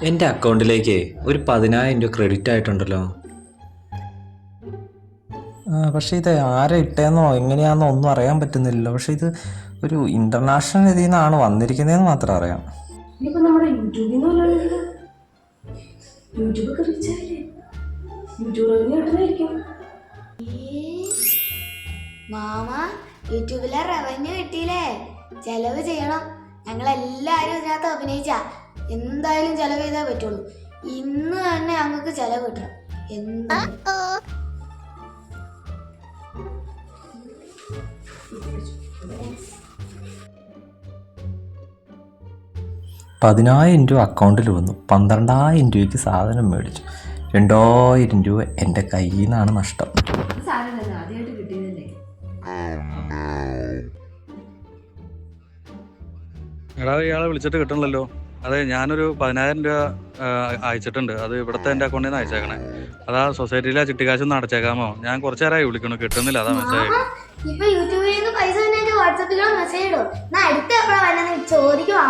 എൻ്റെ അക്കൗണ്ടിലേക്ക് ഒരു 10,000 രൂപ ക്രെഡിറ്റ് ആയിട്ടുണ്ടല്ലോ. പക്ഷേ ഇത് ആരെ ഇട്ടേന്നോ എങ്ങനെയാണെന്നോ ഒന്നും അറിയാൻ പറ്റുന്നില്ലല്ലോ. പക്ഷേ ഇത് ഒരു ഇൻ്റർനാഷണൽ ഇതിൽ നിന്നാണ് വന്നിരിക്കുന്നതെന്ന് മാത്രം അറിയാം. ഇനിയിപ്പോൾ നമ്മുടെ യൂട്യൂബിൽ നിന്ന് യൂട്യൂബൊക്കെ റിച്ചായില്ലേ, യൂട്യൂബ് റവന്യൂ കിട്ടുന്നതായിരിക്കും. മാമ യൂട്യൂബിലെ റവന്യൂ കിട്ടിയില്ലേ, ചെലവ് ചെയ്യണം. ഞങ്ങളെല്ലാരും ഇതിനകത്ത് അഭിനയിച്ചാ എന്തായാലും ചെലവ് ചെയ്തേ പറ്റുള്ളൂ. ഇന്ന് തന്നെ ഞങ്ങൾക്ക് ചെലവ് കിട്ടണം. എന്താ 10,000 രൂപ അക്കൗണ്ടിൽ വന്നു. 12,000 രൂപയ്ക്ക് സാധനം മേടിച്ചു. 2,000 രൂപ എൻ്റെ കയ്യിൽ നിന്നാണ് നഷ്ടം. ആദ്യമായിട്ട് കിട്ടിയതല്ലേ. എടാ, ഇയാളെ വിളിച്ചിട്ട് കിട്ടണല്ലോ. അതെ, ഞാനൊരു 10,000 രൂപ അയച്ചിട്ടുണ്ട്. അത് ഇവിടുത്തെ എൻ്റെ അക്കൗണ്ടിൽ നിന്ന് അയച്ചേക്കണേ. അതാ സൊസൈറ്റിയിലെ ചിട്ടിക്കാശൊന്ന് അടച്ചേക്കാമോ? ഞാൻ കുറച്ച് നേരമായി വിളിക്കണം, കിട്ടുന്നില്ല. അതാ മെസ്സേജ്. ഇപ്പൊ യൂട്യൂബിൽ നിന്ന് പൈസ വാട്സാപ്പിലോ മെസ്സേജ് ഇടും. അടുത്ത എപ്പോഴാ വന്നത് ചോദിക്കുവാ.